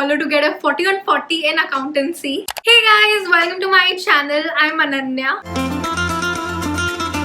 follow to get a 40 on 40 in accountancy. Hey guys, welcome to my channel. I'm Ananya.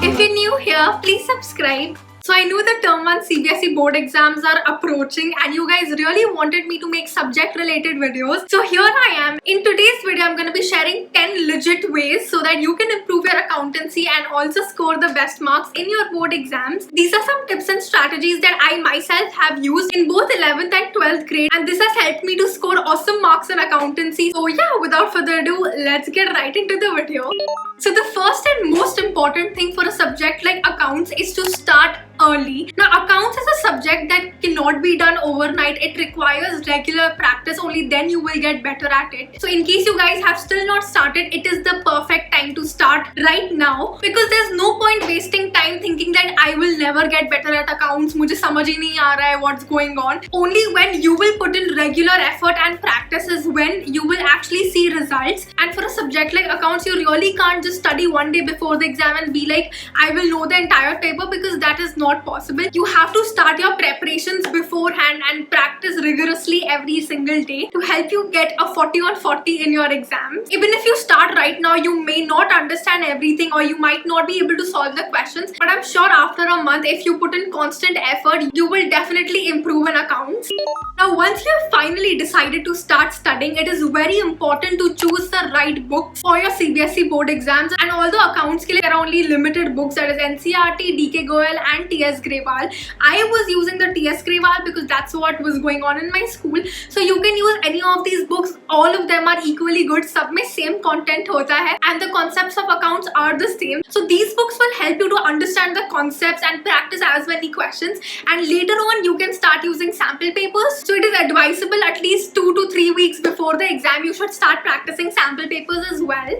If you're new here, please subscribe. So I knew the term 1 CBSE board exams are approaching and you guys really wanted me to make subject related videos. So here I am. In today's video, I'm going to be sharing 10 legit ways so that you can improve your accountancy and also score the best marks in your board exams. These are some tips and strategies that I myself have used in both 11th and 12th grade, and this has helped me to score awesome marks in accountancy. So yeah, without further ado, let's get right into the video. So the first and most important thing for a subject like accounts is to start early. Now accounts is a subject that cannot be done overnight. It requires regular practice, only then you will get better at it. So in case you guys have still not started, it is the perfect time to start right now, because there's no point wasting time thinking that I will never get better at accounts, mujhe samajh hi nahi aa raha hai what's going on. Only when you will put in regular effort and practice is when you will actually see results. And for a subject like accounts, you really can't just study one day before the exam and be like, I will know the entire paper, because that is not possible. You have to start your preparations beforehand and practice rigorously every single day to help you get a 40 on 40 in your exams. Even if you start right now, you may not understand everything or you might not be able to solve the questions, but I'm sure after a month, if you put in constant effort, you will definitely improve in accounts. Now once you have finally decided to start studying, it is very important to choose the right book for your CBSE board exams. And although accounts ke liye there are only limited books, that is NCERT, DK Goyal and TS Grewal. I was using the TS Grewal because that's what was going on in my school. So you can use any of these books. All of them are equally good. Sab mein same content hota hai and the concepts of accounts are the same. So these books will help you to understand the concepts and practice as many questions. And later on you can start using sample papers. So it is advisable at least 2 to 3 weeks before the exam you should start practicing sample papers as well.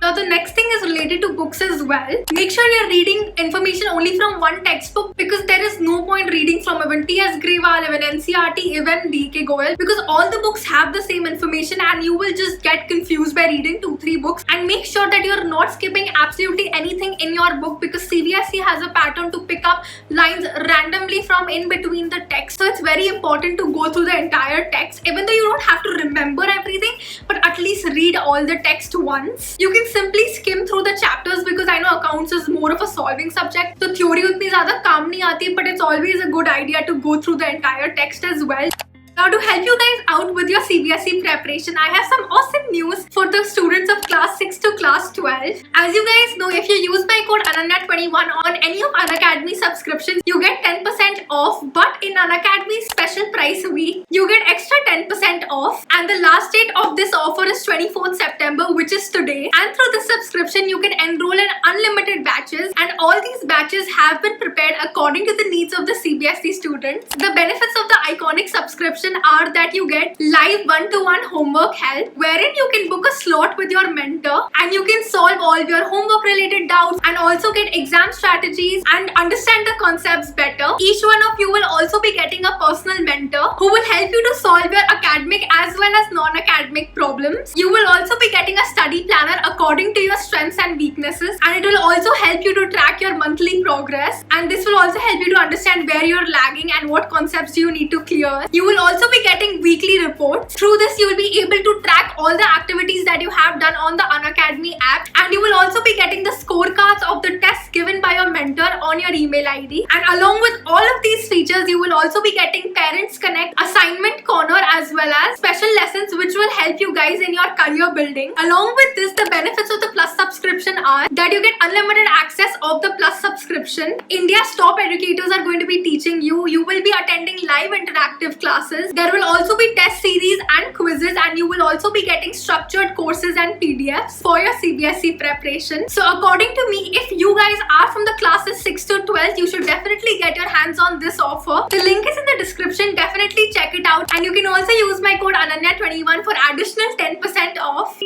Now the next thing is related to books as well. Make sure you're reading information only from one textbook, because there is no point reading from even TS Grewal, even NCERT, even DK Goyal, because all the books have the same information and you will just get confused by reading 2-3 books. And make sure that you're not skipping absolutely anything in your book, because CBSE has a pattern to pick up lines randomly from in between the text. So it's very important to go through the entire text, even though you don't have to remember everything, but at least read all the text once. You can simply skim through the chapters, because I know accounts is more of a solving subject, so theory utni zyada kaam nahi aati, but it's always a good idea to go through the entire text as well. Now to help you guys out with your CBSE preparation, I have some awesome news for the students of class 6 to class 12. As you guys know, if you use my code Ananya21 on any of Unacademy subscriptions, you get 10% off. But in Unacademy special price week, you get extra 10% off. And the last date of this offer is 24th September, which is today. And through this subscription, you can enroll in unlimited batches. And all these batches have been prepared according to the needs of the CBSE students. The benefits of the iconic subscription are that you get live one-to-one homework help, wherein you can book a slot with your mentor and you can solve all your homework related doubts and also get exam strategies and understand the concepts better. Each one of you will also be getting a personal mentor who will help you to solve your academic as well as non-academic problems. You will also be getting a study planner according to your strengths and weaknesses, and it will also help you to track your monthly progress, and this will also help you to understand where you're lagging and what concepts you need to clear. You will also be getting weekly reports. Through this, you will be able to track all the activities that you have done on the Unacademy app, and you will also be getting the scorecards of the tests given by your mentor on your email ID. And along with all of these features, you will also be getting Parents Connect, Assignment Corner, as well as special lessons which will help you guys in your career building. Along with this, the benefits of the Plus subscription are that you get unlimited access of the Plus subscription. India's top educators are going to be teaching you. You will be attending live interactive classes. There will also be test series and quizzes, and you will also be getting structured courses and PDFs for your CBSE preparation. So according to me, if you guys are from the classes 6 to 12, you should definitely get your hands on this offer. The link is in the description. Definitely check it out, and you can also use my code Ananya21 for additional 10% off.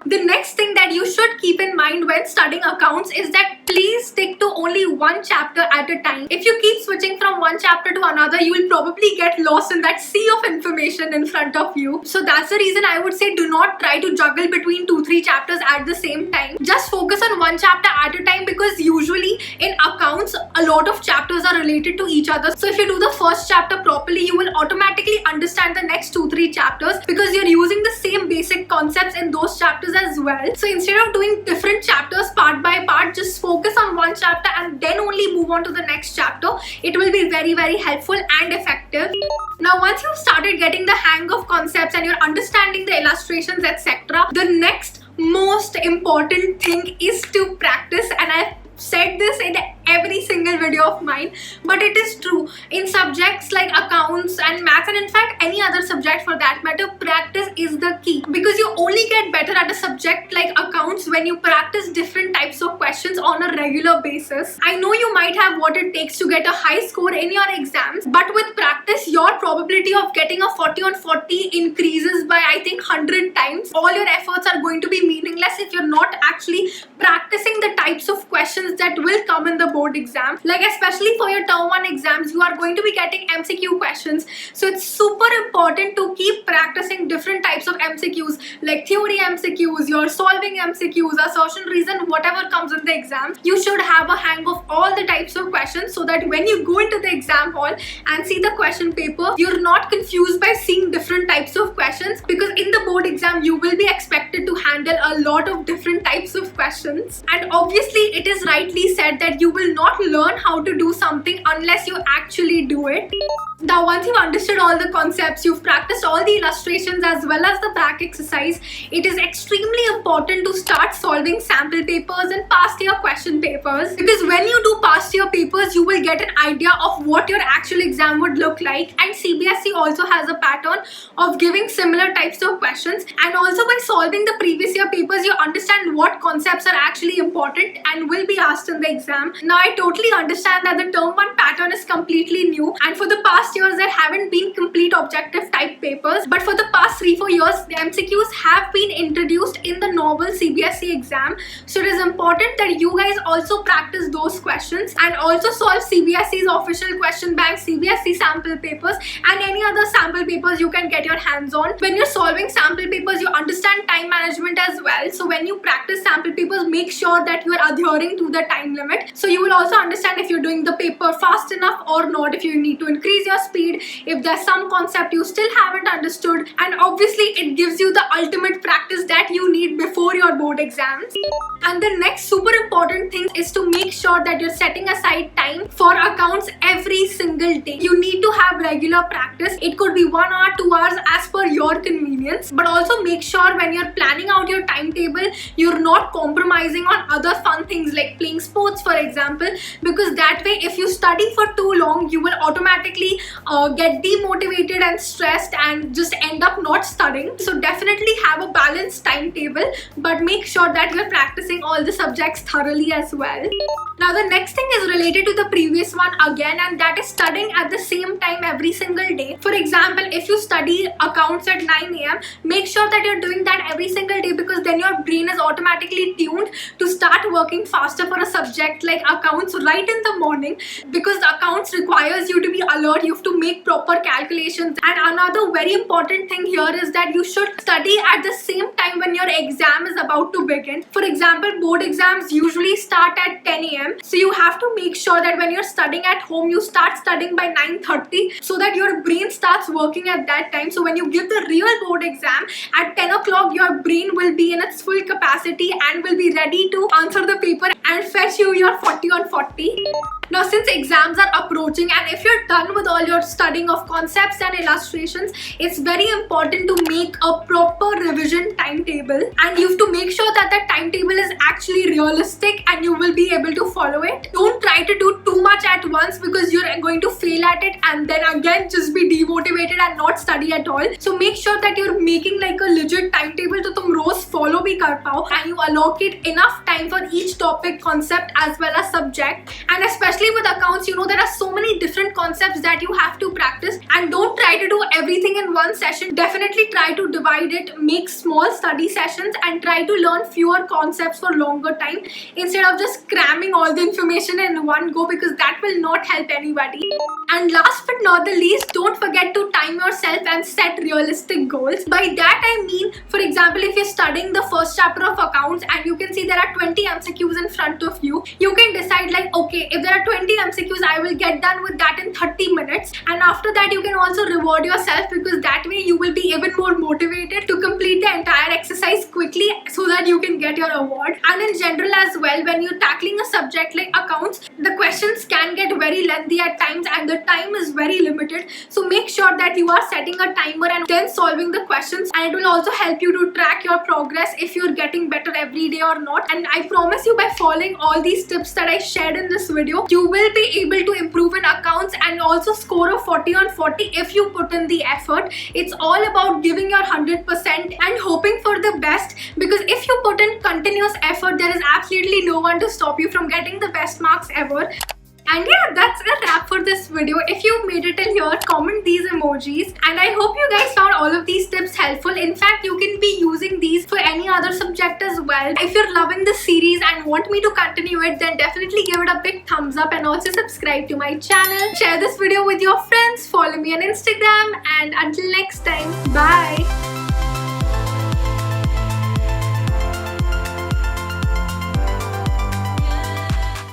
The next thing that you should keep in mind when studying accounts is that please stick to only one chapter at a time. If you keep switching from one chapter to another, you will probably get lost in that sea of information in front of you. So that's the reason I would say do not try to juggle between 2-3 chapters at the same time. Just focus on one chapter at a time, because usually in accounts a lot of chapters are related to each other. So if you do the first chapter properly, you will automatically understand the next 2-3 chapters because you're using the same basic concepts in those chapters as well. So instead of doing different chapters part by part, just focus on one chapter and then only move on to the next chapter. It will be very, very helpful and effective. Now, once you've started getting the hang of concepts and you're understanding the illustrations, etc., the next most important thing is to practice. And I've said this in every single video of mine, but it is true. In subjects like accounts and maths, and in fact any other subject for that matter, practice is the key, because you only get better at a subject like accounts when you practice different types of questions on a regular basis. I know you might have what it takes to get a high score in your exams, but with practice your probability of getting a 40 on 40 increases by I think 100 times. All your efforts are going to be meaningless if you're not actually practicing the types of questions that will come in the board exam. Like especially for your term 1 exams, you are going to be getting MCQ questions, so it's super important to keep practicing different types of MCQs, like theory MCQs, your solving MCQs, assertion, reason, whatever comes in the exam. You should have a hang of all the types of questions so that when you go into the exam hall and see the question paper, you're not confused by seeing different types of questions, because in the board exam you will be expected to handle a lot of different types of questions. And obviously it is rightly said that you will not learn how to do something unless you actually do it. Now, once you've understood all the concepts, you've practiced all the illustrations as well as the back exercise, it is extremely important to start solving sample papers and past year question papers, because when you do past year papers, you will get an idea of what your actual exam would look like. And CBSE also has a pattern of giving similar types of questions, and also by solving the previous year papers, you understand what concepts are actually important and will be asked in the exam. Now, I totally understand that the term 1 pattern is completely new, and for the past years there haven't been complete objective type papers, but for the past 3-4 years the MCQs have been introduced in the normal CBSE exam. So it is important that you guys also practice those questions and also solve CBSE's official question bank, CBSE sample papers, and any other sample papers you can get your hands on. When you're solving sample papers, you understand time management as well, so when you practice sample papers, make sure that you are adhering to the time limit. So you will also understand if you're doing the paper fast enough or not, if you need to increase your speed, if there's some concept you still haven't understood, and obviously it gives you the ultimate practice that you need before your board exams. And the next super important thing is to make sure that you're setting aside time for accounts every single day. You need to have regular practice. It could be 1 hour, 2 hours as per your convenience, but also make sure when you're planning out your timetable, you're not compromising on other fun things like playing sports, for example, because that way if you study for too long, you will automatically get demotivated and stressed and just end up not studying. So definitely have a balanced timetable, but make sure that you're practicing all the subjects thoroughly as well. Now, the next thing is related to the previous one again, and that is studying at the same time every single day. For example, if you study accounts at 9 AM, make sure that you're doing that every single day, because then your brain is automatically tuned to start working faster for a subject like accounts right in the morning, because the accounts requires you to be alert. You have to make proper calculations. And another very important thing here is that you should study at the same time when your exam is about to begin. For example, board exams usually start at 10 AM, so you have to make sure that when you're studying at home, you start studying by 9:30 so that your brain starts working at that time. So when you give the real board exam at 10 o'clock, your brain will be in its full capacity and will be ready to answer the paper and fetch you your 40 on 40. Now, since exams are approaching, and if you're done with all your studying of concepts and illustrations, it's very important to make a proper revision timetable, and you have to make sure that that timetable is actually realistic and you will be able to follow it. Don't try to do too much at once, because you're going to fail at it and then again just be demotivated and not study at all. So make sure that you're making like a legit timetable to tum roz follow bhi kar pao, and you allocate enough time for each topic, concept as well as subject. And especially with accounts, you know, there are so many different concepts that you have to practice, and don't try to do everything in one session. Definitely try to divide it, make small study sessions, and try to learn fewer concepts for longer time instead of just cramming all the information in one go, because that will not help anybody. And last but not the least, don't forget to time yourself and set realistic goals. By that I mean, for example, if you're studying the first chapter of accounts and you can see there are 20 MCQs in front of you, you can decide like, okay, if there are 20 MCQs, I will get done with that in 30 minutes. And after that, you can also reward yourself, because that way you will be even more motivated to complete the entire exercise quickly so that you can get your award. And in general as well, when you're tackling a subject like accounts, the questions can get very lengthy at times and the time is very limited. So make sure that you are setting a timer and then solving the questions, and it will also help you to track your progress if you're getting better every day or not. And I promise you, by following all these tips that I shared in this video, you will be able to improve in accounts and also score a 40 on 40 if you put in the effort. It's all about giving your 100% and hoping for the best, because if you put in continuous effort, there is absolutely no one to stop you from getting the best marks ever. And yeah, that's a wrap for this video. If you made it till here, comment these emojis. And I hope you guys found all of these tips helpful. In fact, you can be using these for any other subject as well. If you're loving this series and want me to continue it, then definitely give it a big thumbs up and also subscribe to my channel. Share this video with your friends, follow me on Instagram, and until next time, bye!